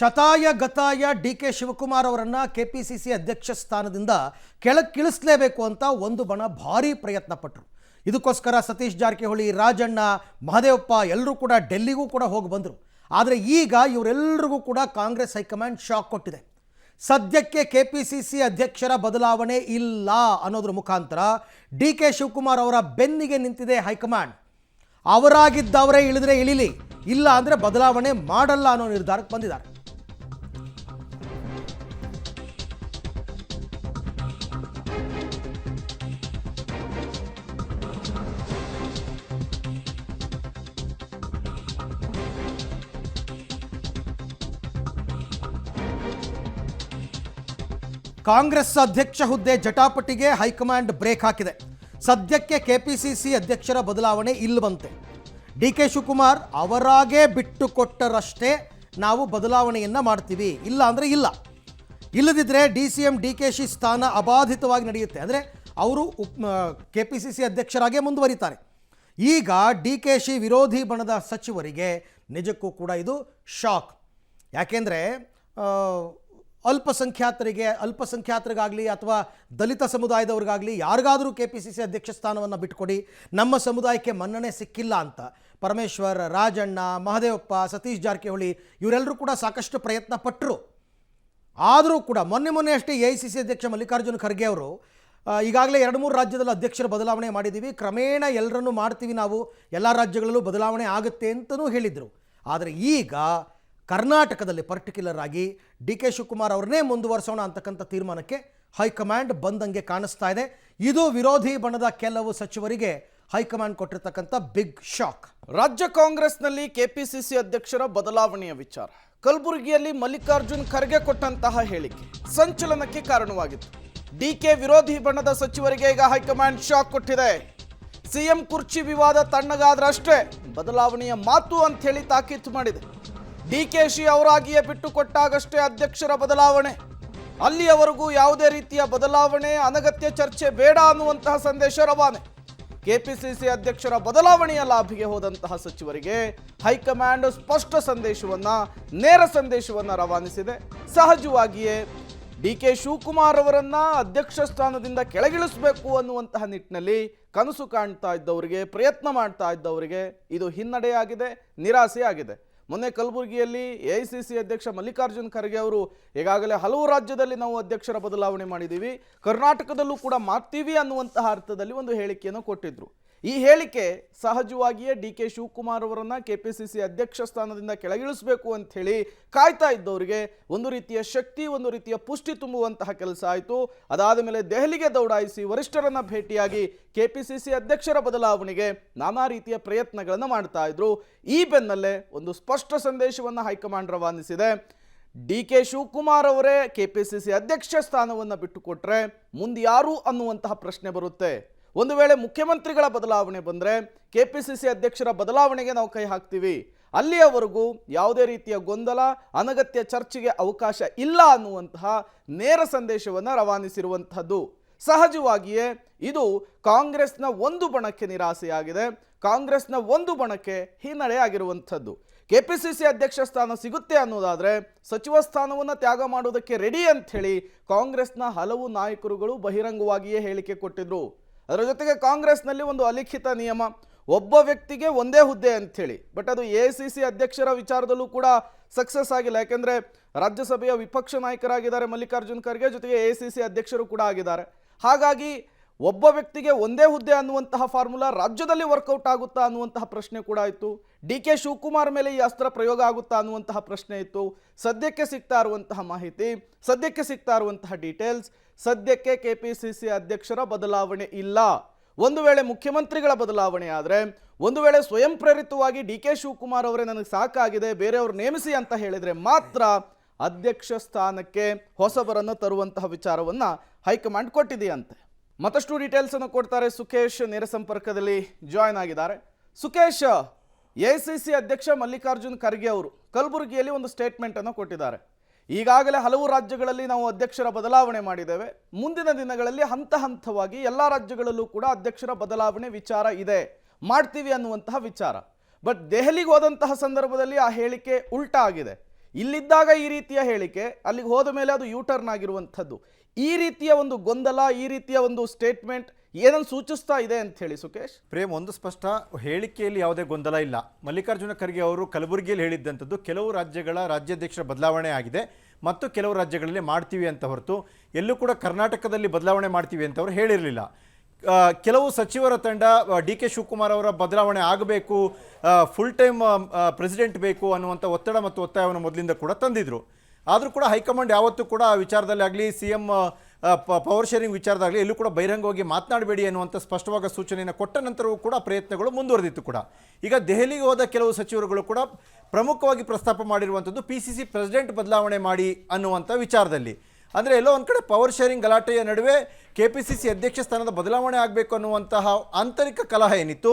ಶತಾಯ ಗತಾಯ D K Shivakumar ಅವರನ್ನ KPCC ಅಧ್ಯಕ್ಷ ಸ್ಥಾನದಿಂದ ಕೆಳಕ್ಕಿಳಿಸಲೇಬೇಕು ಅಂತ ಒಂದು ಬಣ ಭಾರಿ ಪ್ರಯತ್ನ ಪಟ್ಟರು. ಇದಕ್ಕೋಸ್ಕರ ಸತೀಶ್ ಜಾರಕಿಹೊಳಿ, ರಾಜಣ್ಣ, ಮಹದೇವಪ್ಪ ಎಲ್ಲರೂ ಕೂಡ ಡೆಲ್ಲಿಗೂ ಕೂಡ ಹೋಗಿ ಬಂದರು. ಆದರೆ ಈಗ ಇವರೆಲ್ಲರಿಗೂ ಕೂಡ ಕಾಂಗ್ರೆಸ್ ಹೈಕಮಾಂಡ್ ಶಾಕ್ ಕೊಟ್ಟಿದೆ. ಸದ್ಯಕ್ಕೆ ಕೆಪಿಸಿಸಿ ಅಧ್ಯಕ್ಷರ ಬದಲಾವಣೆ ಇಲ್ಲ ಅನ್ನೋದ್ರ ಮುಖಾಂತರ ಡಿ ಕೆ ಶಿವಕುಮಾರ್ ಅವರ ಬೆನ್ನಿಗೆ ನಿಂತಿದೆ ಹೈಕಮಾಂಡ್. ಅವರಾಗಿದ್ದವರೇ ಇಳಿದ್ರೆ ಇಳಿಲಿ, ಇಲ್ಲ ಅಂದರೆ ಬದಲಾವಣೆ ಮಾಡಲ್ಲ ಅನ್ನೋ ನಿರ್ಧಾರಕ್ಕೆ ಬಂದಿದ್ದಾರೆ. ಕಾಂಗ್ರೆಸ್ ಅಧ್ಯಕ್ಷ ಹುದ್ದೆ ಜಟಾಪಟಿಗೆ ಹೈಕಮಾಂಡ್ ಬ್ರೇಕ್ ಹಾಕಿದೆ. ಸದ್ಯಕ್ಕೆ ಕೆಪಿಸಿಸಿ ಅಧ್ಯಕ್ಷರ ಬದಲಾವಣೆ ಇಲ್ಲವಂತೆ. ಡಿ ಕೆ ಶಿವಕುಮಾರ್ ಅವರಾಗೇ ಬಿಟ್ಟು ಕೊಟ್ಟರಷ್ಟೇ ನಾವು ಬದಲಾವಣೆಯನ್ನು ಮಾಡ್ತೀವಿ, ಇಲ್ಲ ಅಂದರೆ ಇಲ್ಲ. ಇಲ್ಲದಿದ್ದರೆ D C M D K she ಸ್ಥಾನ ಅಬಾಧಿತವಾಗಿ ನಡೆಯುತ್ತೆ. ಅಂದರೆ ಅವರು ಕೆಪಿಸಿಸಿ ಅಧ್ಯಕ್ಷರಾಗೇ ಮುಂದುವರಿತಾರೆ. ಈಗ ಡಿ ಕೆ ಶಿ ವಿರೋಧಿ ಬಣದ ಸಚಿವರಿಗೆ ನಿಜಕ್ಕೂ ಕೂಡ ಇದು ಶಾಕ್. ಯಾಕೆಂದರೆ ಅಲ್ಪಸಂಖ್ಯಾತರಿಗಾಗಲಿ ಅಥವಾ ದಲಿತ ಸಮುದಾಯದವ್ರಿಗಾಗಲಿ ಯಾರಿಗಾದರೂ ಕೆಪಿಸಿಸಿ ಅಧ್ಯಕ್ಷ ಸ್ಥಾನವನ್ನು ಬಿಟ್ಟುಕೊಡಿ, ನಮ್ಮ ಸಮುದಾಯಕ್ಕೆ ಮನ್ನಣೆ ಸಿಕ್ಕಿಲ್ಲ ಅಂತ ಪರಮೇಶ್ವರ್, ರಾಜಣ್ಣ, ಮಹದೇವಪ್ಪ, ಸತೀಶ್ ಜಾರಕಿಹೊಳಿ ಇವರೆಲ್ಲರೂ ಕೂಡ ಸಾಕಷ್ಟು ಪ್ರಯತ್ನ ಪಟ್ಟರು. ಆದರೂ ಕೂಡ ಮೊನ್ನೆ ಅಷ್ಟೇ ಎಐಸಿಸಿ ಅಧ್ಯಕ್ಷ ಮಲ್ಲಿಕಾರ್ಜುನ ಖರ್ಗೆ ಅವರು ಈಗಾಗಲೇ 2-3 ರಾಜ್ಯದಲ್ಲಿ ಅಧ್ಯಕ್ಷರ ಬದಲಾವಣೆ ಮಾಡಿದ್ದೀವಿ, ಕ್ರಮೇಣ ಎಲ್ಲರನ್ನೂ ಮಾಡ್ತೀವಿ, ನಾವು ಎಲ್ಲ ರಾಜ್ಯಗಳಲ್ಲೂ ಬದಲಾವಣೆ ಆಗುತ್ತೆ ಅಂತಲೂ ಹೇಳಿದರು. ಆದರೆ ಈಗ ಕರ್ನಾಟಕದಲ್ಲಿ ಪರ್ಟಿಕ್ಯುಲರ್ ಆಗಿ ಡಿ ಕೆ ಶಿವಕುಮಾರ್ ಅವ್ರನ್ನೇ ಮುಂದುವರಿಸೋಣ ಅಂತಕ್ಕಂಥ ತೀರ್ಮಾನಕ್ಕೆ ಹೈಕಮಾಂಡ್ ಬಂದಂಗೆ ಕಾಣಿಸ್ತಾ ಇದೆ. ಇದು ವಿರೋಧಿ ಬಣದ ಕೆಲವು ಸಚಿವರಿಗೆ ಹೈಕಮಾಂಡ್ ಕೊಟ್ಟಿರ್ತಕ್ಕಂಥ ಬಿಗ್ ಶಾಕ್. ರಾಜ್ಯ ಕಾಂಗ್ರೆಸ್ನಲ್ಲಿ ಕೆಪಿಸಿಸಿ ಅಧ್ಯಕ್ಷರ ಬದಲಾವಣೆಯ ವಿಚಾರ ಕಲಬುರಗಿಯಲ್ಲಿ ಮಲ್ಲಿಕಾರ್ಜುನ್ ಖರ್ಗೆ ಕೊಟ್ಟಂತಹ ಹೇಳಿಕೆ ಸಂಚಲನಕ್ಕೆ ಕಾರಣವಾಗಿತ್ತು. ಡಿಕೆ ವಿರೋಧಿ ಬಣದ ಸಚಿವರಿಗೆ ಈಗ ಹೈಕಮಾಂಡ್ ಶಾಕ್ ಕೊಟ್ಟಿದೆ. ಸಿಎಂ ಕುರ್ಚಿ ವಿವಾದ ತಣ್ಣಗಾದ್ರಷ್ಟೇ ಬದಲಾವಣೆಯ ಮಾತು ಅಂತ ಹೇಳಿ ತಾಕೀತು ಮಾಡಿದೆ. ಡಿಕೆಶಿ ಅವರಾಗಿಯೇ ಬಿಟ್ಟು ಕೊಟ್ಟಾಗಷ್ಟೇ ಅಧ್ಯಕ್ಷರ ಬದಲಾವಣೆ, ಅಲ್ಲಿಯವರೆಗೂ ಯಾವುದೇ ರೀತಿಯ ಬದಲಾವಣೆ, ಅನಗತ್ಯ ಚರ್ಚೆ ಬೇಡ ಅನ್ನುವಂತಹ ಸಂದೇಶ ರವಾನೆ. ಕೆಪಿಸಿಸಿ ಅಧ್ಯಕ್ಷರ ಬದಲಾವಣೆಯ ಲಾಭಿಗೆ ಹೋದಂತಹ ಸಚಿವರಿಗೆ ಹೈಕಮಾಂಡ್ ಸ್ಪಷ್ಟ ಸಂದೇಶವನ್ನ, ನೇರ ಸಂದೇಶವನ್ನ ರವಾನಿಸಿದೆ. ಸಹಜವಾಗಿಯೇ ಡಿ ಕೆ ಶಿವಕುಮಾರ್ ಅವರನ್ನ ಅಧ್ಯಕ್ಷ ಸ್ಥಾನದಿಂದ ಕೆಳಗಿಳಿಸಬೇಕು ಅನ್ನುವಂತಹ ನಿಟ್ಟಿನಲ್ಲಿ ಕನಸು ಕಾಣ್ತಾ ಇದ್ದವರಿಗೆ, ಪ್ರಯತ್ನ ಮಾಡ್ತಾ ಇದ್ದವರಿಗೆ ಇದು ಹಿನ್ನಡೆಯಾಗಿದೆ, ನಿರಾಸೆಯಾಗಿದೆ. ಮೊನ್ನೆ ಕಲಬುರಗಿಯಲ್ಲಿ ಎಐಸಿಸಿ ಅಧ್ಯಕ್ಷ ಮಲ್ಲಿಕಾರ್ಜುನ್ ಖರ್ಗೆ ಅವರು ಈಗಾಗಲೇ ಹಲವು ರಾಜ್ಯದಲ್ಲಿ ನಾವು ಅಧ್ಯಕ್ಷರ ಬದಲಾವಣೆ ಮಾಡಿದ್ದೀವಿ, ಕರ್ನಾಟಕದಲ್ಲೂ ಕೂಡ ಮಾಡ್ತೀವಿ ಅನ್ನುವಂತಹ ಅರ್ಥದಲ್ಲಿ ಒಂದು ಹೇಳಿಕೆಯನ್ನು ಕೊಟ್ಟಿದ್ರು. ಈ ಹೇಳಿಕೆ ಸಹಜವಾಗಿಯೇ ಡಿ ಕೆ ಶಿವಕುಮಾರ್ ಅವರನ್ನ ಕೆಪಿಸಿಸಿ ಅಧ್ಯಕ್ಷ ಸ್ಥಾನದಿಂದ ಕೆಳಗಿಳಿಸಬೇಕು ಅಂತ ಹೇಳಿ ಕಾಯ್ತಾ ಇದ್ದವರಿಗೆ ಒಂದು ರೀತಿಯ ಶಕ್ತಿ, ಒಂದು ರೀತಿಯ ಪುಷ್ಟಿ ತುಂಬುವಂತಹ ಕೆಲಸ ಆಯಿತು. ಅದಾದ ಮೇಲೆ ದೆಹಲಿಗೆ ದೌಡಾಯಿಸಿ ವರಿಷ್ಠರನ್ನ ಭೇಟಿಯಾಗಿ ಕೆಪಿಸಿಸಿ ಅಧ್ಯಕ್ಷರ ಬದಲಾವಣೆಗೆ ನಾನಾ ರೀತಿಯ ಪ್ರಯತ್ನಗಳನ್ನು ಮಾಡ್ತಾ ಇದ್ರು. ಈ ಬೆನ್ನಲ್ಲೇ ಒಂದು ಸ್ಪಷ್ಟ ಸಂದೇಶವನ್ನು ಹೈಕಮಾಂಡ್ ರವಾನಿಸಿದೆ. ಡಿ ಕೆ ಶಿವಕುಮಾರ್ ಅವರೇ ಕೆಪಿಸಿಸಿ ಅಧ್ಯಕ್ಷ ಸ್ಥಾನವನ್ನು ಬಿಟ್ಟುಕೊಟ್ರೆ ಮುಂದೆ ಯಾರು ಅನ್ನುವಂತಹ ಪ್ರಶ್ನೆ ಬರುತ್ತೆ. ಒಂದು ವೇಳೆ ಮುಖ್ಯಮಂತ್ರಿಗಳ ಬದಲಾವಣೆ ಬಂದರೆ ಕೆಪಿಸಿಸಿ ಅಧ್ಯಕ್ಷರ ಬದಲಾವಣೆಗೆ ನಾವು ಕೈ ಹಾಕ್ತೀವಿ, ಅಲ್ಲಿಯವರೆಗೂ ಯಾವುದೇ ರೀತಿಯ ಗೊಂದಲ, ಅನಗತ್ಯ ಚರ್ಚೆಗೆ ಅವಕಾಶ ಇಲ್ಲ ಅನ್ನುವಂತಹ ನೇರ ಸಂದೇಶವನ್ನು ರವಾನಿಸಿರುವಂತಹದ್ದು. ಸಹಜವಾಗಿಯೇ ಇದು ಕಾಂಗ್ರೆಸ್ನ ಒಂದು ಬಣಕ್ಕೆ ನಿರಾಸೆಯಾಗಿದೆ, ಕಾಂಗ್ರೆಸ್ನ ಒಂದು ಬಣಕ್ಕೆ ಹಿನ್ನಡೆ ಆಗಿರುವಂಥದ್ದು. ಕೆಪಿಸಿಸಿ ಅಧ್ಯಕ್ಷ ಸ್ಥಾನ ಸಿಗುತ್ತೆ ಅನ್ನೋದಾದರೆ ಸಚಿವ ಸ್ಥಾನವನ್ನು ತ್ಯಾಗ ಮಾಡೋದಕ್ಕೆ ರೆಡಿ ಅಂತ ಹೇಳಿ ಕಾಂಗ್ರೆಸ್ನ ಹಲವು ನಾಯಕರುಗಳು ಬಹಿರಂಗವಾಗಿಯೇ ಹೇಳಿಕೆ ಕೊಟ್ಟಿದ್ರು. ಅದರ ಜೊತೆಗೆ ಕಾಂಗ್ರೆಸ್ನಲ್ಲಿ ಒಂದು ಅಲಿಖಿತ ನಿಯಮ, ಒಬ್ಬ ವ್ಯಕ್ತಿಗೆ ಒಂದೇ ಹುದ್ದೆ ಅಂಥೇಳಿ. ಬಟ್ ಅದು ಎಐಸಿಸಿ ಅಧ್ಯಕ್ಷರ ವಿಚಾರದಲ್ಲೂ ಕೂಡ ಸಕ್ಸಸ್ ಆಗಿಲ್ಲ. ಯಾಕೆಂದರೆ ರಾಜ್ಯಸಭೆಯ ವಿಪಕ್ಷ ನಾಯಕರಾಗಿದ್ದಾರೆ ಮಲ್ಲಿಕಾರ್ಜುನ್ ಖರ್ಗೆ, ಜೊತೆಗೆ ಎಐಸಿಸಿ ಅಧ್ಯಕ್ಷರು ಕೂಡ ಆಗಿದ್ದಾರೆ. ಹಾಗಾಗಿ ಒಬ್ಬ ವ್ಯಕ್ತಿಗೆ ಒಂದೇ ಹುದ್ದೆ ಅನ್ನುವಂತಹ ಫಾರ್ಮುಲಾ ರಾಜ್ಯದಲ್ಲಿ ವರ್ಕೌಟ್ ಆಗುತ್ತಾ ಅನ್ನುವಂತಹ ಪ್ರಶ್ನೆ ಕೂಡ ಇತ್ತು. ಡಿ ಕೆ ಶಿವಕುಮಾರ್ ಮೇಲೆ ಈ ಅಸ್ತ್ರ ಪ್ರಯೋಗ ಆಗುತ್ತಾ ಅನ್ನುವಂತಹ ಪ್ರಶ್ನೆ ಇತ್ತು. ಸದ್ಯಕ್ಕೆ ಸಿಗ್ತಾ ಇರುವಂತಹ ಮಾಹಿತಿ, ಸದ್ಯಕ್ಕೆ ಸಿಗ್ತಾ ಇರುವಂತಹ ಡೀಟೇಲ್ಸ್, ಸದ್ಯಕ್ಕೆ ಕೆಪಿಸಿಸಿ ಅಧ್ಯಕ್ಷರ ಬದಲಾವಣೆ ಇಲ್ಲ. ಒಂದು ವೇಳೆ ಮುಖ್ಯಮಂತ್ರಿಗಳ ಬದಲಾವಣೆ ಆದರೆ, ಒಂದು ವೇಳೆ ಸ್ವಯಂ ಪ್ರೇರಿತವಾಗಿ ಡಿ ಕೆ ಶಿವಕುಮಾರ್ ಅವರೇ ನನಗೆ ಸಾಕಾಗಿದೆ ಬೇರೆಯವರು ನೇಮಿಸಿ ಅಂತ ಹೇಳಿದರೆ ಮಾತ್ರ ಅಧ್ಯಕ್ಷ ಸ್ಥಾನಕ್ಕೆ ಹೊಸಬರನ್ನು ತರುವಂತಹ ವಿಚಾರವನ್ನು ಹೈಕಮಾಂಡ್ ಕೊಟ್ಟಿದೆಯಂತೆ. ಮತ್ತಷ್ಟು ಡೀಟೇಲ್ಸ್ ಅನ್ನು ಕೊಡ್ತಾರೆ ಸುಖೇಶ್, ನೇರ ಸಂಪರ್ಕದಲ್ಲಿ ಜಾಯ್ನ್ ಆಗಿದ್ದಾರೆ. ಸುಖೇಶ್, ಎಐಸಿಸಿ ಅಧ್ಯಕ್ಷ ಮಲ್ಲಿಕಾರ್ಜುನ್ ಖರ್ಗೆ ಅವರು ಕಲಬುರಗಿಯಲ್ಲಿ ಒಂದು ಸ್ಟೇಟ್ಮೆಂಟ್ ಅನ್ನು ಕೊಟ್ಟಿದ್ದಾರೆ. ಈಗಾಗಲೇ ಹಲವು ರಾಜ್ಯಗಳಲ್ಲಿ ನಾವು ಅಧ್ಯಕ್ಷರ ಬದಲಾವಣೆ ಮಾಡಿದ್ದೇವೆ, ಮುಂದಿನ ದಿನಗಳಲ್ಲಿ ಹಂತ ಹಂತವಾಗಿ ಎಲ್ಲ ರಾಜ್ಯಗಳಲ್ಲೂ ಕೂಡ ಅಧ್ಯಕ್ಷರ ಬದಲಾವಣೆ ವಿಚಾರ ಇದೆ, ಮಾಡ್ತೀವಿ ಅನ್ನುವಂತಹ ವಿಚಾರ. ಬಟ್ ದೆಹಲಿಗೆ ಹೋದಂತಹ ಸಂದರ್ಭದಲ್ಲಿ ಆ ಹೇಳಿಕೆ ಉಲ್ಟಾ ಆಗಿದೆ. ಇಲ್ಲಿದ್ದಾಗ ಈ ರೀತಿಯ ಹೇಳಿಕೆ, ಅಲ್ಲಿಗೆ ಹೋದ ಮೇಲೆ ಅದು ಯೂಟರ್ನ್ ಆಗಿರುವಂಥದ್ದು. ಈ ರೀತಿಯ ಒಂದು ಗೊಂದಲ, ಈ ರೀತಿಯ ಒಂದು ಸ್ಟೇಟ್ಮೆಂಟ್ ಏನನ್ನು ಸೂಚಿಸ್ತಾ ಇದೆ ಅಂತ ಹೇಳಿ ಸುಖೇಶ್? ಪ್ರೇಮ್, ಒಂದು ಸ್ಪಷ್ಟ, ಹೇಳಿಕೆಯಲ್ಲಿ ಯಾವುದೇ ಗೊಂದಲ ಇಲ್ಲ. ಮಲ್ಲಿಕಾರ್ಜುನ ಖರ್ಗೆ ಅವರು ಕಲಬುರಗಿಯಲ್ಲಿ ಹೇಳಿದ್ದಂಥದ್ದು ಕೆಲವು ರಾಜ್ಯಗಳ ರಾಜ್ಯಾಧ್ಯಕ್ಷರ ಬದಲಾವಣೆ ಆಗಿದೆ ಮತ್ತು ಕೆಲವು ರಾಜ್ಯಗಳಲ್ಲಿ ಮಾಡ್ತೀವಿ ಅಂತ ಹೊರತು ಎಲ್ಲೂ ಕೂಡ ಕರ್ನಾಟಕದಲ್ಲಿ ಬದಲಾವಣೆ ಮಾಡ್ತೀವಿ ಅಂತ ಅವರು ಹೇಳಿರಲಿಲ್ಲ. ಕೆಲವು ಸಚಿವರ ತಂಡ ಡಿ ಕೆ ಶಿವಕುಮಾರ್ ಅವರ ಬದಲಾವಣೆ ಆಗಬೇಕು, ಫುಲ್ ಟೈಮ್ ಪ್ರೆಸಿಡೆಂಟ್ ಬೇಕು ಅನ್ನುವಂಥ ಒತ್ತಡ ಮತ್ತು ಒತ್ತಾಯವನ್ನು ಮೊದಲಿಂದ ಕೂಡ ತಂದಿದ್ರು. ಆದರೂ ಕೂಡ ಹೈಕಮಾಂಡ್ ಯಾವತ್ತೂ ಕೂಡ ಆ ವಿಚಾರದಲ್ಲಿ ಆಗಲಿ, ಸಿ ಎಂ ಪವರ್ ಶೇರಿಂಗ್ ವಿಚಾರದಾಗಲಿ ಎಲ್ಲೂ ಕೂಡ ಬಹಿರಂಗವಾಗಿ ಮಾತನಾಡಬೇಡಿ ಅನ್ನುವಂಥ ಸ್ಪಷ್ಟವಾದ ಸೂಚನೆಯನ್ನು ಕೊಟ್ಟ ನಂತರವೂ ಕೂಡ ಪ್ರಯತ್ನಗಳು ಮುಂದುವರೆದಿತ್ತು ಕೂಡ. ಈಗ ದೆಹಲಿಗೆ ಹೋದ ಕೆಲವು ಸಚಿವರುಗಳು ಕೂಡ ಪ್ರಮುಖವಾಗಿ ಪ್ರಸ್ತಾಪ ಮಾಡಿರುವಂಥದ್ದು PCC ಪ್ರೆಸಿಡೆಂಟ್ ಬದಲಾವಣೆ ಮಾಡಿ ಅನ್ನುವಂಥ ವಿಚಾರದಲ್ಲಿ. ಅಂದರೆ ಎಲ್ಲೋ ಒಂದು ಕಡೆ ಪವರ್ ಶೇರಿಂಗ್ ಗಲಾಟೆಯ ನಡುವೆ KPCC ಅಧ್ಯಕ್ಷ ಸ್ಥಾನದ ಬದಲಾವಣೆ ಆಗಬೇಕು ಅನ್ನುವಂತಹ ಆಂತರಿಕ ಕಲಹ ಏನಿತ್ತು,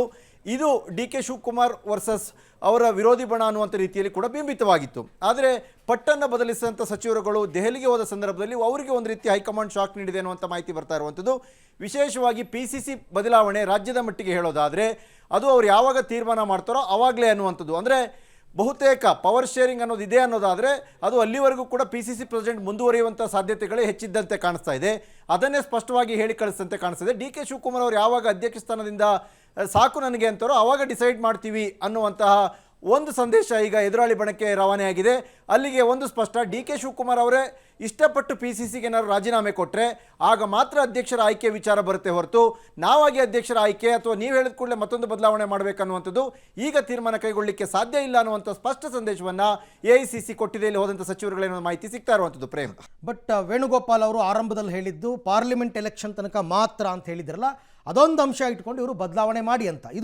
ಇದು ಡಿ ಕೆ ಶಿವಕುಮಾರ್ ವರ್ಸಸ್ ಅವರ ವಿರೋಧಿ ಬಣ ಅನ್ನುವಂಥ ರೀತಿಯಲ್ಲಿ ಕೂಡ ಬಿಂಬಿತವಾಗಿತ್ತು. ಆದರೆ ಪಟ್ಟನ್ನು ಬದಲಿಸಿದಂಥ ಸಚಿವರುಗಳು ದೆಹಲಿಗೆ ಹೋದ ಸಂದರ್ಭದಲ್ಲಿ ಅವರಿಗೆ ಒಂದು ರೀತಿ ಹೈಕಮಾಂಡ್ ಶಾಕ್ ನೀಡಿದೆ ಅನ್ನುವಂಥ ಮಾಹಿತಿ ಬರ್ತಾ ಇರುವಂಥದ್ದು. ವಿಶೇಷವಾಗಿ PCC ಬದಲಾವಣೆ ರಾಜ್ಯದ ಮಟ್ಟಿಗೆ ಹೇಳೋದಾದರೆ ಅದು ಅವ್ರು ಯಾವಾಗ ತೀರ್ಮಾನ ಮಾಡ್ತಾರೋ ಆವಾಗಲೇ ಅನ್ನುವಂಥದ್ದು. ಅಂದರೆ ಬಹುತೇಕ ಪವರ್ ಶೇರಿಂಗ್ ಅನ್ನೋದು ಇದೆ ಅನ್ನೋದಾದರೆ ಅದು ಅಲ್ಲಿವರೆಗೂ ಕೂಡ PCC ಪ್ರೆಸಿಡೆಂಟ್ ಮುಂದುವರಿಯುವಂಥ ಸಾಧ್ಯತೆಗಳೇ ಹೆಚ್ಚಿದ್ದಂತೆ ಕಾಣಿಸ್ತಾ ಇದೆ. ಅದನ್ನೇ ಸ್ಪಷ್ಟವಾಗಿ ಹೇಳಿ ಕಳಿಸಿದಂತೆ ಕಾಣಿಸ್ತಿದೆ. ಡಿ ಕೆ ಶಿವಕುಮಾರ್ ಅವರು ಯಾವಾಗ ಅಧ್ಯಕ್ಷ ಸ್ಥಾನದಿಂದ ಸಾಕು ನನಗೆ ಅಂತಾರೋ ಆವಾಗ ಡಿಸೈಡ್ ಮಾಡ್ತೀವಿ ಅನ್ನುವಂತಹ ಒಂದು ಸಂದೇಶ ಈಗ ಎದುರಾಳಿ ಬಣಕ್ಕೆ ರವಾನೆಯಾಗಿದೆ. ಅಲ್ಲಿಗೆ ಒಂದು ಸ್ಪಷ್ಟ, ಡಿ ಕೆ ಶಿವಕುಮಾರ್ ಅವರೇ ಇಷ್ಟಪಟ್ಟು PCCಗೆ ಏನಾದ್ರು ರಾಜೀನಾಮೆ ಕೊಟ್ಟರೆ ಆಗ ಮಾತ್ರ ಅಧ್ಯಕ್ಷರ ಆಯ್ಕೆ ವಿಚಾರ ಬರುತ್ತೆ ಹೊರತು ನಾವಾಗಿ ಅಧ್ಯಕ್ಷರ ಆಯ್ಕೆ ಅಥವಾ ನೀವು ಹೇಳಿದ ಕೂಡಲೇ ಮತ್ತೊಂದು ಬದಲಾವಣೆ ಮಾಡಬೇಕನ್ನುವಂಥದ್ದು ಈಗ ತೀರ್ಮಾನ ಕೈಗೊಳ್ಳಲಿಕ್ಕೆ ಸಾಧ್ಯ ಇಲ್ಲ ಅನ್ನುವಂಥ ಸ್ಪಷ್ಟ ಸಂದೇಶವನ್ನು AICC ಕೊಟ್ಟಿದೆ. ಇಲ್ಲಿ ಹೋದಂಥ ಸಚಿವರುಗಳೇನೋ ಮಾಹಿತಿ ಸಿಗ್ತಾ ಇರುವಂಥದ್ದು. ಪ್ರೇಮ್, ಬಟ್ ವೇಣುಗೋಪಾಲ್ ಅವರು ಆರಂಭದಲ್ಲಿ ಹೇಳಿದ್ದು ಪಾರ್ಲಿಮೆಂಟ್ ಎಲೆಕ್ಷನ್ ತನಕ ಮಾತ್ರ ಅಂತ ಹೇಳಿದ್ರಲ್ಲ, ಅದೊಂದು ಅಂಶ ಇಟ್ಕೊಂಡು ಇವರು ಬದಲಾವಣೆ ಮಾಡಿ ಅಂತ. ಇದು